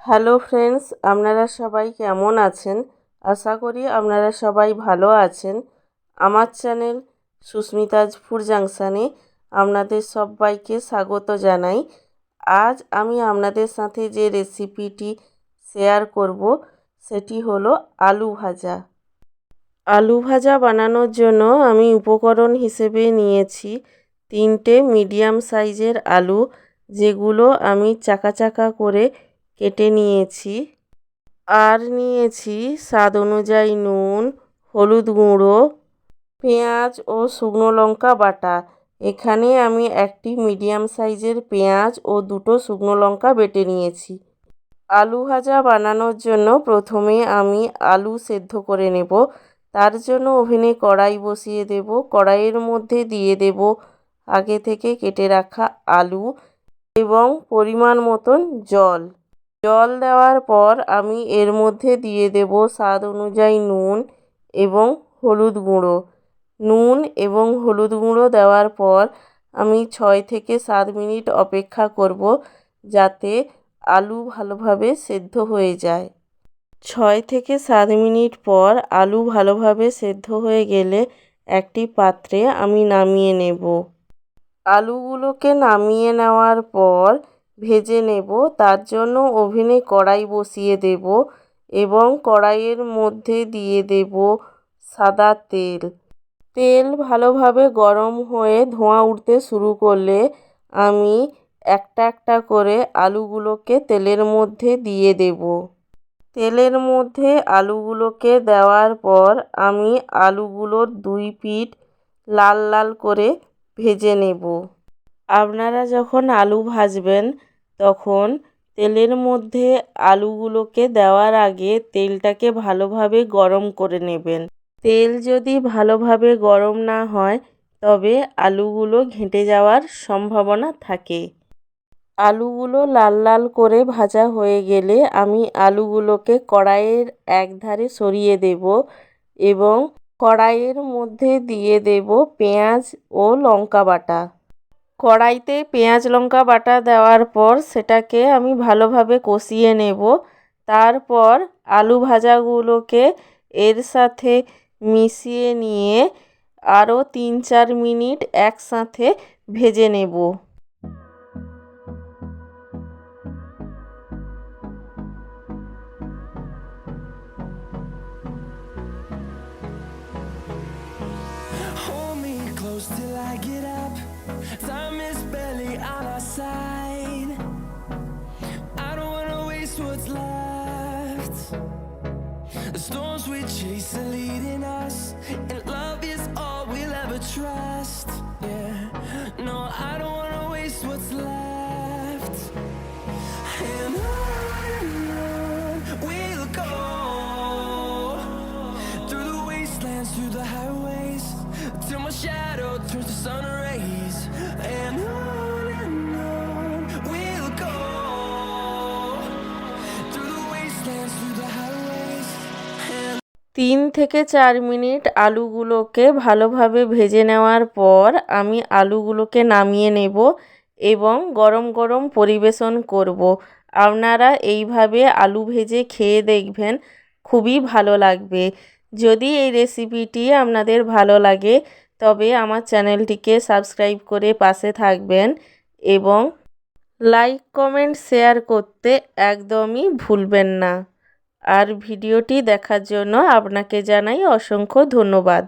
Hello friends, আপনারা সবাই কেমন আছেন? আশা করি আপনারা সবাই ভালো আছেন। আমার চ্যানেল সুস্মিতাজ ফুড জাংশনে আপনাদের সবাইকে স্বাগত জানাই। আজ আমি আপনাদের সাথে যে রেসিপিটি শেয়ার করব সেটি হলো আলু ভাজা। আলু ভাজা বানানোর জন্য আমি উপকরণ হিসেবে নিয়েছি 3টে মিডিয়াম সাইজের আলু, যেগুলো আমি চাকা চাকা করে কেটে নিয়েছি। আর নিয়েছি স্বাদ অনুযায়ী নুন, হলুদ গুঁড়ো, পেঁয়াজ ও শুকনো লঙ্কা বাটা। এখানে আমি একটি মিডিয়াম সাইজের পেঁয়াজ ও 2টো শুকনো লঙ্কা বেটে নিয়েছি। আলু ভাজা বানানোর জন্য প্রথমে আমি আলু সেদ্ধ করে নেব। তার জন্য ওভেনে কড়াই বসিয়ে দেব। কড়াইয়ের মধ্যে দিয়ে দেব আগে থেকে কেটে রাখা আলু এবং পরিমাণ মতন জল। জল দেওয়ার পর আমি এর মধ্যে দিয়ে দেব স্বাদ অনুযায়ী নুন এবং হলুদ গুঁড়ো। নুন এবং হলুদ গুঁড়ো দেওয়ার পর আমি 6 থেকে 7 মিনিট অপেক্ষা করব, যাতে আলু ভালোভাবে সেদ্ধ হয়ে যায়। 6 থেকে 7 মিনিট পর আলু ভালোভাবে সেদ্ধ হয়ে গেলে একটি পাত্রে আমি নামিয়ে নেব। আলুগুলোকে নামিয়ে নেওয়ার পর ভেজে নেব। তার জন্য ওভেনে কড়াই বসিয়ে দেব এবং কড়াইয়ের মধ্যে দিয়ে দেব সাদা তেল। তেল ভালোভাবে গরম হয়ে ধোঁয়া উঠতে শুরু করলে আমি একটা একটা করে আলুগুলোকে তেলের মধ্যে দিয়ে দেব। তেলের মধ্যে আলুগুলোকে দেওয়ার পর আমি আলুগুলোর 2 পিঠ লাল লাল করে ভেজে নেব। আপনারা যখন আলু ভাজবেন তখন তেলের মধ্যে আলুগুলোকে দেওয়ার আগে তেলটাকে ভালোভাবে গরম করে নেবেন। তেল যদি ভালোভাবে গরম না হয় তবে আলুগুলো ঘেঁটে যাওয়ার সম্ভাবনা থাকে। আলুগুলো লাল লাল করে ভাজা হয়ে গেলে আমি আলুগুলোকে কড়াইয়ের একধারে সরিয়ে দেব এবং কড়াইয়ের মধ্যে দিয়ে দেব পেঁয়াজ ও লঙ্কা বাটা। কড়াইতে পেঁয়াজ লঙ্কা বাটা দেওয়ার পর সেটাকে আমি ভালোভাবে কষিয়ে নেব। তারপর আলু ভাজাগুলোকে এর সাথে মিশিয়ে নিয়ে আরও 3-4 মিনিট একসাথে ভেজে নেব। Till I get up, time is barely on our side. I don't wanna waste what's left. The storms we chase are leading us, and love is all we'll ever trust. Yeah, no, I don't wanna waste what's left. And on we'll go, through the wastelands, through the highways, till my shadow turns to sun rays. And on we'll go, through the wastelands, through the highways. 3 থেকে 4 minute আলুগুলোকে ভালোভাবে ভেজে নেওয়ার পর আমি আলুগুলোকে নামিয়ে নেব এবং গরম গরম পরিবেশন করব। আপনারা এইভাবে আলু ভেজে খেয়ে দেখবেন, খুবই ভালো লাগবে। যদি এই রেসিপিটি আপনাদের ভালো লাগে তবে আমার চ্যানেলটিকে সাবস্ক্রাইব করে পাশে থাকবেন এবং লাইক কমেন্ট শেয়ার করতে একদমই ভুলবেন না। আর ভিডিওটি দেখার জন্য আপনাকে জানাই অসংখ্য ধন্যবাদ।